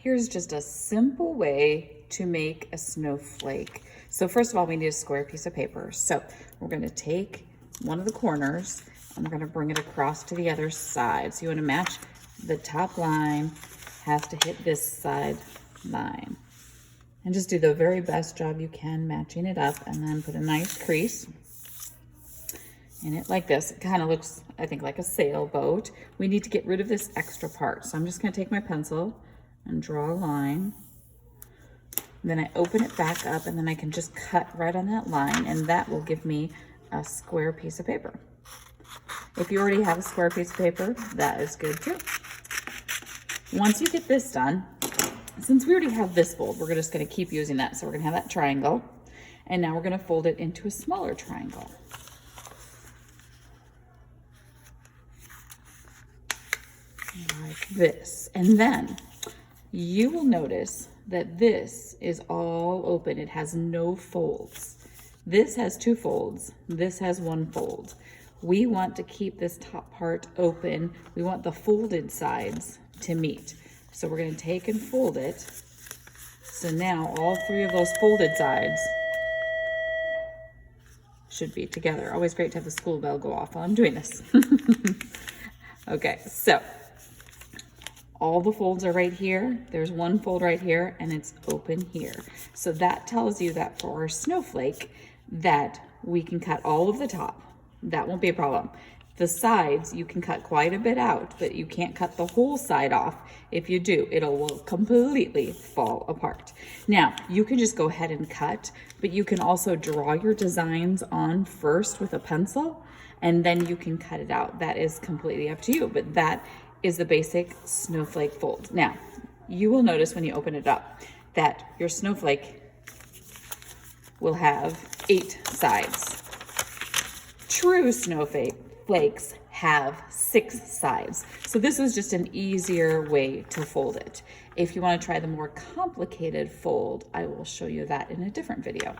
Here's just a simple way to make a snowflake. So first of all, we need a square piece of paper. So we're gonna take one of the corners and we're gonna bring it across to the other side. So you wanna match the top line, has to hit this side line. And just do the very best job you can matching it up, and then put a nice crease in it like this. It kind of looks, I think, like a sailboat. We need to get rid of this extra part. So I'm just gonna take my pencil and draw a line. And then I open it back up, and then I can just cut right on that line, and that will give me a square piece of paper. If you already have a square piece of paper, that is good too. Once you get this done, since we already have this fold, we're just gonna keep using that. So we're gonna have that triangle, and now we're gonna fold it into a smaller triangle. Like this. And then you will notice that this is all open. It has no folds. This has 2 folds. This has 1 fold. We want to keep this top part open. We want the folded sides to meet. So we're going to take and fold it. So now all 3 of those folded sides should be together. Always great to have the school bell go off while I'm doing this. Okay, so all the folds are right here. There's 1 fold right here, and it's open here. So that tells you that for our snowflake, that we can cut all of the top. That won't be a problem. The sides, you can cut quite a bit out, but you can't cut the whole side off. If you do, it will completely fall apart. Now, you can just go ahead and cut, but you can also draw your designs on first with a pencil, and then you can cut it out. That is completely up to you, but that is the basic snowflake fold. Now, you will notice when you open it up that your snowflake will have 8 sides. True snowflakes have 6 sides. So this was just an easier way to fold it. If you want to try the more complicated fold, I will show you that in a different video.